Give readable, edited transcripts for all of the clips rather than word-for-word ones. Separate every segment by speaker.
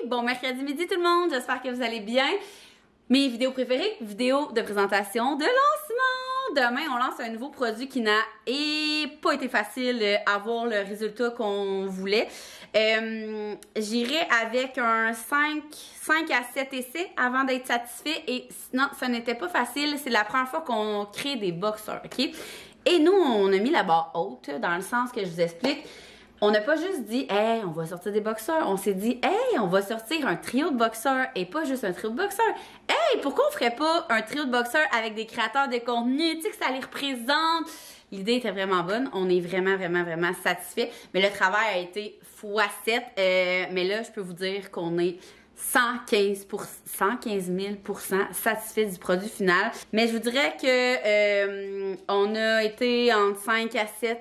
Speaker 1: bon mercredi midi tout le monde, j'espère que vous allez bien. Mes vidéos préférées, vidéos de présentation, de lancement. Demain, on lance un nouveau produit qui n'a pas été facile à avoir le résultat qu'on voulait. J'irai avec un 5 à 7 essais avant d'être satisfait. Et non, ça n'était pas facile. C'est la première fois qu'on crée des boxers, OK? Et nous, on a mis la barre haute, dans le sens que je vous explique. On n'a pas juste dit « Hey, on va sortir des boxeurs ». On s'est dit « Hey, on va sortir un trio de boxeurs » et pas juste un trio de boxeurs. « Hey, pourquoi on ferait pas un trio de boxeurs avec des créateurs de contenu? Tu sais, que ça les représente. » L'idée était vraiment bonne. On est vraiment satisfait. Mais le travail a été x7. Mais là, je peux vous dire qu'on est 115 000% satisfait du produit final. Mais je vous dirais que on a été entre 5 à 7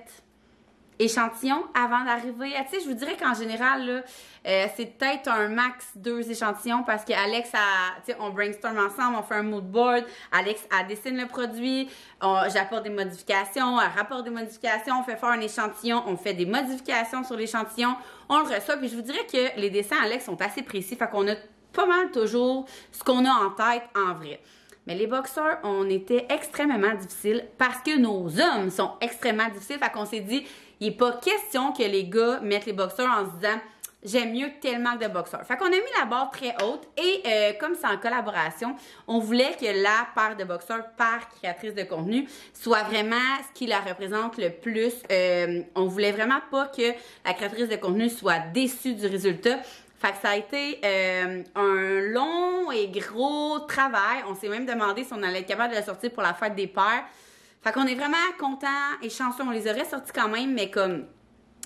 Speaker 1: échantillons avant d'arriver. Tu sais, je vous dirais qu'en général, là, c'est peut-être un max 2 échantillons parce qu'Alex, tu sais, on brainstorm ensemble, on fait un mood board. Alex, elle dessine le produit, j'apporte des modifications, elle rapporte des modifications, on fait faire un échantillon, on fait des modifications sur l'échantillon, on le reçoit. Puis je vous dirais que les dessins, Alex, sont assez précis, fait qu'on a pas mal toujours ce qu'on a en tête en vrai. Mais les boxeurs, on était extrêmement difficiles parce que nos hommes sont extrêmement difficiles. Fait qu'on s'est dit, il n'est pas question que les gars mettent les boxeurs en se disant « J'aime mieux tel marque de boxeurs ». Fait qu'on a mis la barre très haute et comme c'est en collaboration, on voulait que la paire de boxeurs par créatrice de contenu soit vraiment ce qui la représente le plus. On voulait vraiment pas que la créatrice de contenu soit déçue du résultat. Fait que ça a été un long et gros travail. On s'est même demandé si on allait être capable de la sortir pour la fête des pères. Fait qu'on est vraiment contents et chanceux. On les aurait sortis quand même, mais comme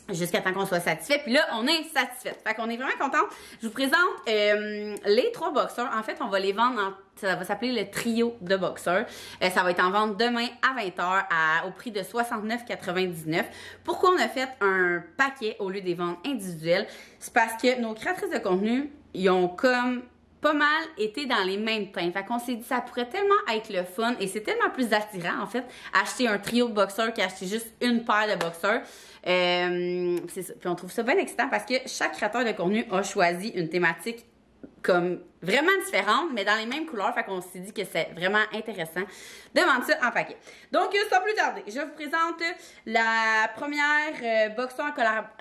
Speaker 1: jusqu'à temps qu'on soit satisfait. Puis là, on est satisfait. Fait qu'on est vraiment contents. Je vous présente les 3 boxeurs. En fait, on va les vendre ça va s'appeler le trio de boxeurs. Ça va être en vente demain à 20h au prix de 69,99. Pourquoi on a fait un paquet au lieu des ventes individuelles? C'est parce que nos créatrices de contenu, ils ont comme pas mal été dans les mêmes teintes. Fait qu'on s'est dit, ça pourrait tellement être le fun et c'est tellement plus attirant, en fait, acheter un trio de boxeurs qu'acheter juste une paire de boxeurs. C'est ça. Puis on trouve ça bien excitant parce que chaque créateur de contenu a choisi une thématique comme vraiment différente, mais dans les mêmes couleurs. Fait qu'on s'est dit que c'est vraiment intéressant de vendre ça en paquet. Donc, sans plus tarder, je vous présente la première boxeur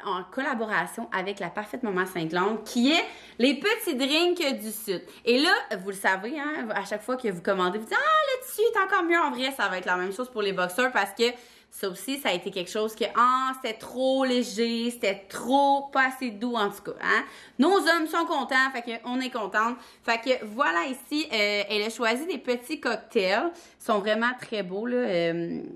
Speaker 1: en collaboration avec la Parfaite Maman Sainte-Longue, qui est les petits drinks du Sud. Et là, vous le savez, hein, à chaque fois que vous commandez, vous dites « Ah, le tissu est encore mieux en vrai », ça va être la même chose pour les boxeurs parce que ça aussi, ça a été quelque chose que, c'était trop léger, c'était trop, pas assez doux en tout cas, hein. Nos hommes sont contents, fait qu'on est contente. Fait que voilà ici, elle a choisi des petits cocktails. Ils sont vraiment très beaux, là.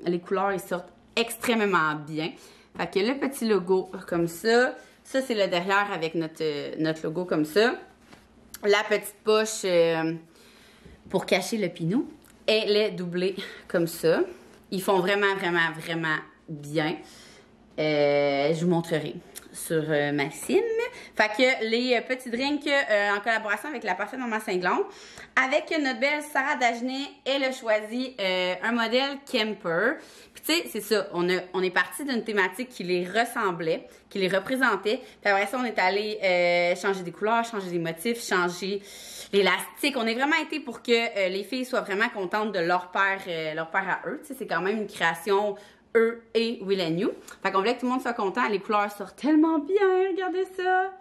Speaker 1: Les couleurs, ils sortent extrêmement bien. Fait que le petit logo comme ça. Ça, c'est le derrière avec notre logo comme ça. La petite poche pour cacher le pinot. Elle est doublée comme ça. Ils font vraiment bien. Je vous montrerai sur Maxime. Fait que les petits drinks en collaboration avec la Parfaite Maman Sainte-Longue. Avec notre belle Sarah Dagenet, elle a choisi un modèle Camper. Puis tu sais, c'est ça, on est parti d'une thématique qui les ressemblait, qui les représentait. Puis après ça, on est allé changer des couleurs, changer des motifs, changer l'élastique. On est vraiment été pour que les filles soient vraiment contentes de leur père à eux. Tu sais, c'est quand même une création eux et Will & You. Fait qu'on voulait que tout le monde soit content. Les couleurs sortent tellement bien. Regardez ça.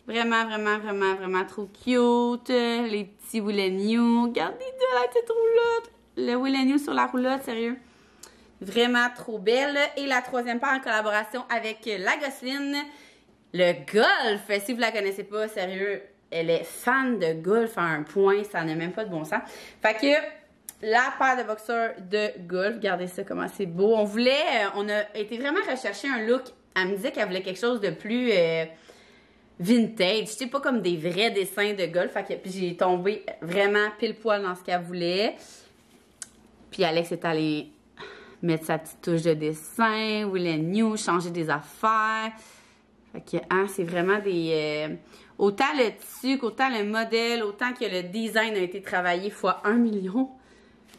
Speaker 1: Vraiment trop cute. Les petits Will & You. Regardez la petite roulotte. Le Will & You sur la roulotte, sérieux. Vraiment trop belle. Et la troisième paire en collaboration avec la Gosseline. Le golf. Si vous la connaissez pas, sérieux, elle est fan de golf à un point. Ça n'a même pas de bon sens. Fait que la paire de boxeurs de golf. Regardez ça, comment c'est beau. On a été vraiment rechercher un look. Elle me disait qu'elle voulait quelque chose de plus vintage. Tu sais, pas comme des vrais dessins de golf. Fait que puis j'ai tombé vraiment pile poil dans ce qu'elle voulait. Puis Alex est allé mettre sa petite touche de dessin. Will & You, changer des affaires. Fait que, hein, c'est vraiment des... autant le tissu qu'autant le modèle, autant que le design a été travaillé fois 1 million.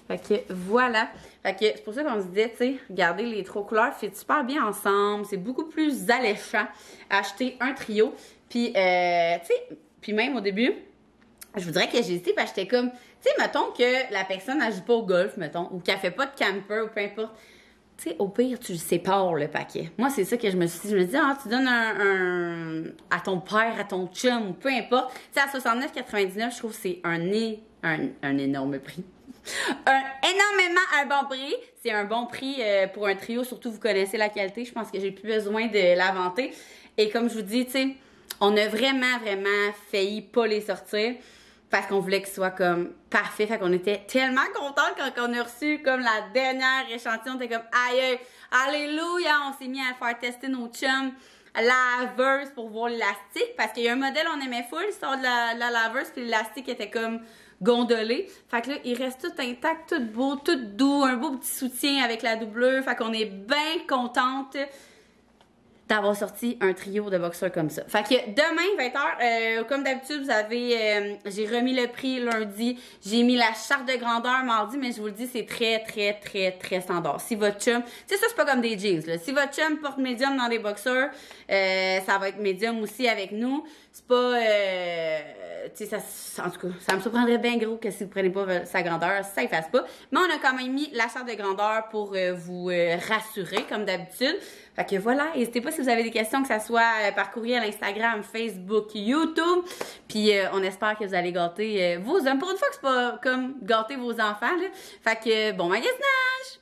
Speaker 1: Fait que voilà. Fait que c'est pour ça qu'on se disait, tu sais, regardez, les 3 couleurs fit super bien ensemble. C'est beaucoup plus alléchant acheter un trio. Puis, tu sais, Puis même au début, je vous dirais que j'ai hésité parce que j'étais comme, tu sais, mettons que la personne ne joue pas au golf, mettons, ou qu'elle fait pas de camper ou peu importe. Tu sais, au pire, tu le sépares le paquet. Moi, c'est ça que je me suis dit. Je me dis, ah, tu donnes un à ton père, à ton chum, ou peu importe. Tu sais, à 69,99, je trouve que c'est un énorme prix. Énormément un bon prix. C'est un bon prix pour un trio, surtout vous connaissez la qualité. Je pense que j'ai plus besoin de la vanter. Et comme je vous dis, tu sais, on a vraiment, vraiment failli pas les sortir parce qu'on voulait qu'ils soient comme parfaits. Fait qu'on était tellement contents quand on a reçu comme la dernière échantillon. On était comme aïe, alléluia, on s'est mis à faire tester nos chums laveuse pour voir l'élastique parce qu'il y a un modèle on aimait full, il sort de la laveuse puis l'élastique était comme gondolé. Fait que là, il reste tout intact, tout beau, tout doux, un beau petit soutien avec la doublure. Fait qu'on est bien contente d'avoir sorti un trio de boxeurs comme ça. Fait que demain, 20h, comme d'habitude, vous avez... j'ai remis le prix lundi. J'ai mis la charte de grandeur mardi, mais je vous le dis, c'est très, très, très, très standard. Si votre chum... Tu sais, ça, c'est pas comme des jeans, là. Si votre chum porte médium dans des boxeurs, ça va être médium aussi avec nous. C'est pas... tu sais, en tout cas, ça me surprendrait bien gros que si vous prenez pas sa grandeur, ça ne fasse pas. Mais on a quand même mis la charte de grandeur pour vous rassurer, comme d'habitude. Fait que voilà, n'hésitez pas si vous avez des questions, que ça soit par courriel, Instagram, Facebook, YouTube. Puis on espère que vous allez gâter vos hommes. Pour une fois que c'est pas comme gâter vos enfants, là. Fait que bon magasinage!